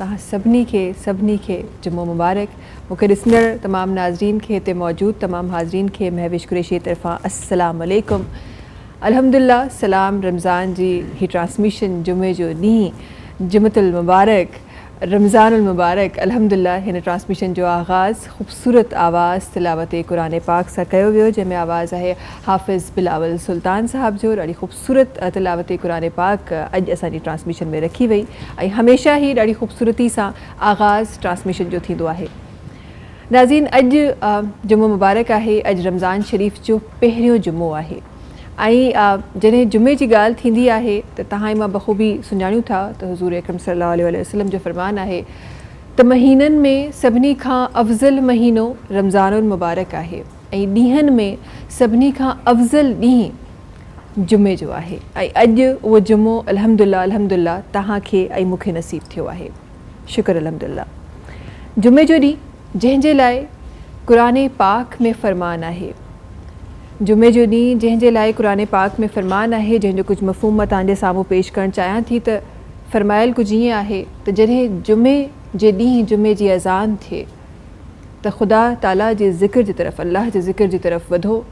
तव्हां सभिनी खे जुमो मुबारक। मूंखे ॾिसंदड़ तमामु नाज़रीन खे, हिते मौजूदु तमामु हाज़रीन खे महविश कुरैशी तरफ़ां अस्सलाम वालेकुम। अल्हम्दुलिल्लाह सलाम रमज़ान जी ही ट्रांसमिशन जुमे जो ॾींहुं जुमतुल मुबारक, रमज़ानुल मुबारक। अल्हम्दुलिल्लाह हिन ट्रांसमिशन जो आगाज़ ख़ूबसूरत आवाज़ तिलावत क़ुरान पाक सां कयो वियो, जंहिंमें आवाज़ आहे हाफ़िज़ बिलावल सुल्तान साहब जो। ॾाढी ख़ूबसूरत तिलावत क़ुरान पाक अॼु असांजी ट्रांसमिशन में रखी वई ऐं हमेशह ई ॾाढी ख़ूबसूरती सां आगाज़ ट्रांसमिशन जो थींदो आहे। नाज़रीन, अॼु जुमो मुबारक आहे। अॼु रमज़ान शरीफ़ जो पहिरियों जुमो आहे ऐं जॾहिं जुमे जी ॻाल्हि थींदी आहे त तव्हां मां बख़ूबी सुञाणियूं था त हुज़ूर अकरम सल्लल्लाहु अलैहि वसल्लम जो फ़रमान आहे त महीननि में सभिनी खां अफ़ज़ल महीनो रमज़ानुल मुबारक आहे ऐं ॾींहंनि में सभिनी खां अफ़ज़ल ॾींहुं जुमे जो आहे। ऐं अॼु उहो जुमो अल्हम्दुलिल्लाह तव्हांखे ऐं मूंखे नसीब थियो आहे। शुक्र अल्हम्दुलिल्लाह। जुमे जो ॾींहुं जंहिंजे लाइ क़ुरान पाक में फ़रमान आहे, जुमे जो ॾींहुं जंहिंजे लाइ क़ुरान पाक में फ़रमान आहे, जंहिंजो कुझु मफ़हूम मां तव्हांजे साम्हूं पेश करणु चाहियां थी त फ़रमायल कुझु ईअं आहे त जॾहिं जुमे जे ॾींहुं जुमे जी अज़ान थिए त ख़ुदा ताला जे ज़िक्र जी तरफ़, अल्लाह जे ज़िक्र जी तरफ़ वधो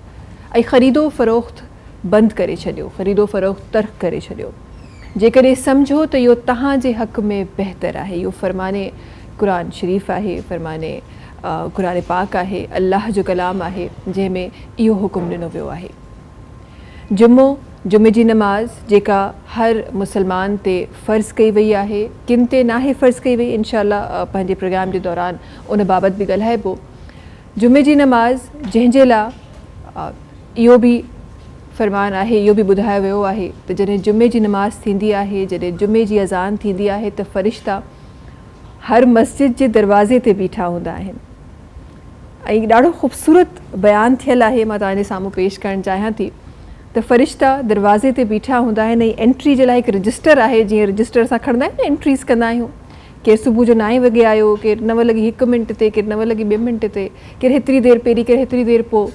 ऐं ख़रीदो फ़रोख़्त बंदि करे छॾियो, ख़रीदो फ़रोख़्त तर्क करे छॾियो। जेकॾहिं सम्झो त इहो तव्हांजे हक़ में बहितर आहे, इहो फ़रमाने क़ुरान शरीफ़ आहे, फ़रमाने क़ुरान पाक आहे, अल्लाह जो कलाम आहे, जंहिंमें इहो हुकुम ॾिनो वियो आहे। जुमे जी नमाज़ जेका हर मुसलमान ते फ़र्ज़ु कई वई आहे, किन ते नाहे फ़र्ज़ु कई वई, इंशाअल्लाह पंहिंजे प्रोग्राम जे दौरान उन बाबति बि ॻाल्हाइबो। जुमे जी नमाज़ जंहिंजे लाइ इहो बि फ़रमान आहे, इहो बि ॿुधायो वियो आहे त जॾहिं जुमे जी नमाज़ थींदी आहे, जॾहिं जुमे जी अज़ान थींदी आहे त फ़रिश्ता हर मस्जिद जे दरवाज़े ते बीठा हूंदा आहिनि ऐं ॾाढो ख़ूबसूरत बयानु थियल आहे, मां तव्हांजे साम्हूं पेश करणु चाहियां थी त फ़रिश्ता दरवाज़े ते बीठा हूंदा आहिनि ऐं एंट्री जे लाइ हिकु रजिस्टर आहे, जीअं रजिस्टर असां खणंदा आहियूं न, एंट्रीज़ कंदा आहियूं। केरु सुबुह जो 9 वॻे आयो, केरु 9:01 ते, केरु 9:02 ते, केरु हेतिरी देरि पहिरीं, केरु हेतिरी देरि पोइ।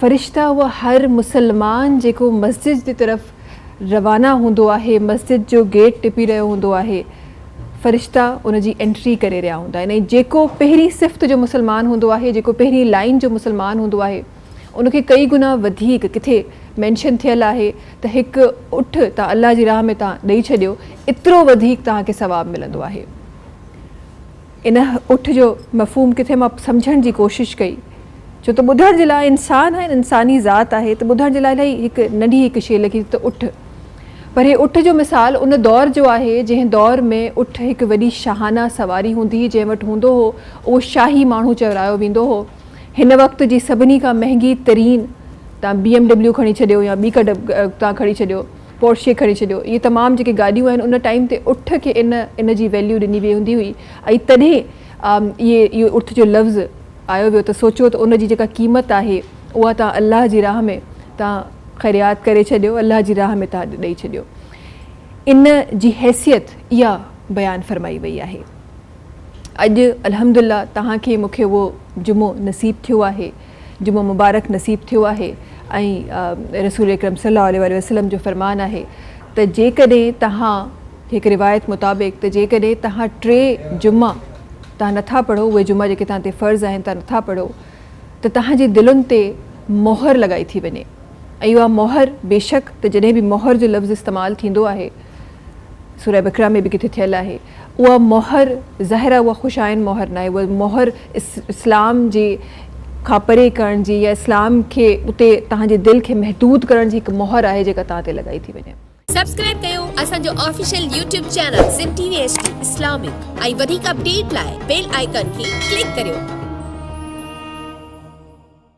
फ़रिश्ता उहा हर मुसलमान जेको मस्जिद जी तरफ़ रवाना हूंदो आहे, मस्जिद जो गेट टिपी रहियो हूंदो आहे, फ़रिश्ता उनजी एंट्री करे रहिया हूंदा आहिनि ऐं जेको पहिरीं सिफ़्त जो मुसलमान हूंदो आहे, जेको पहिरीं लाइन जो मुसलमान हूंदो आहे, उनखे कई गुना वधीक किथे मैंशन थियल आहे त हिकु उठ तव्हां अल्लाह जी राह में तव्हां ॾेई छॾियो, एतिरो वधीक तव्हांखे सवाबु मिलंदो आहे। इन उठ जो मफ़हूम किथे मां सम्झण जी कोशिशि कई, छो त ॿुधण जे लाइ इंसानु आहे, इंसानी ज़ात आहे, त ॿुधण जे लाइ इलाही हिकु नंढी हिकु शइ लॻी त उठ, पर हे उठ जो मिसाल उन दौर जो आहे जंहिं दौर में उठ हिकु वॾी शाहाना सवारी हूंदी हुई, जंहिं वटि हूंदो हो उहो शाही माण्हू चवरायो वेंदो हो। हिन वक़्त जी सभिनी खां महांगी तरीन तव्हां BMW खणी छॾियो या ॿी का तव्हां खणी छॾियो, पोर्शे खणी छॾियो, इहे तमामु जेके गाॾियूं आहिनि उन टाइम ते उठ खे इन जी वैल्यू ॾिनी वई हूंदी हुई ऐं तॾहिं इहो उठ जो लफ़्ज़ आयो वियो त सोचो त उन जी जेका क़ीमत आहे उहा तव्हां अल्लाह जी राह में तव्हां ख़ैरियात करे छॾियो, अल्लाह जी राह में तव्हां ॾेई छॾियो। इन जी हैसियत इहा बयानु फ़रमाई वई आहे। अॼु अल्हम्दुलिल्लाह तव्हांखे मूंखे उहो जुमो नसीब थियो आहे, जुमो मुबारक नसीब थियो आहे ऐं रसूल अकरम सल्लल्लाहु अलैहि वसल्लम जो फ़रमान आहे त जेकॾहिं तव्हां हिकु रिवायत मुताबिक़ त जेकॾहिं तव्हां 3 जुमा तव्हां नथा पढ़ो, उहे जुमा जेके तव्हां ते फ़र्ज़ु आहिनि तव्हां नथा पढ़ो, त तव्हांजे दिलुनि ते मोहर लॻाई थी वञे ऐं उहा मोहर बेशक त जॾहिं बि मोहर जो लफ़्ज़ इस्तेमालु थींदो आहे, सूरह बकरा में बि किथे थियल आहे, उहा मोहर ज़ाहिर उहा ख़ुशाइन मोहर न आहे, उहा मोहर इस्लाम जे खां परे करण जी या इस्लाम खे उते तव्हांजे दिलि खे महदूद करण जी हिकु मोहर आहे जेका तव्हां ते लॻाई थी वञे। सब्सक्राइब कयो असांजो official YouTube channel Sindh TV HD Islamic ऐं वधीक अपडेट लाइ बेल आइकन खे क्लिक करियो।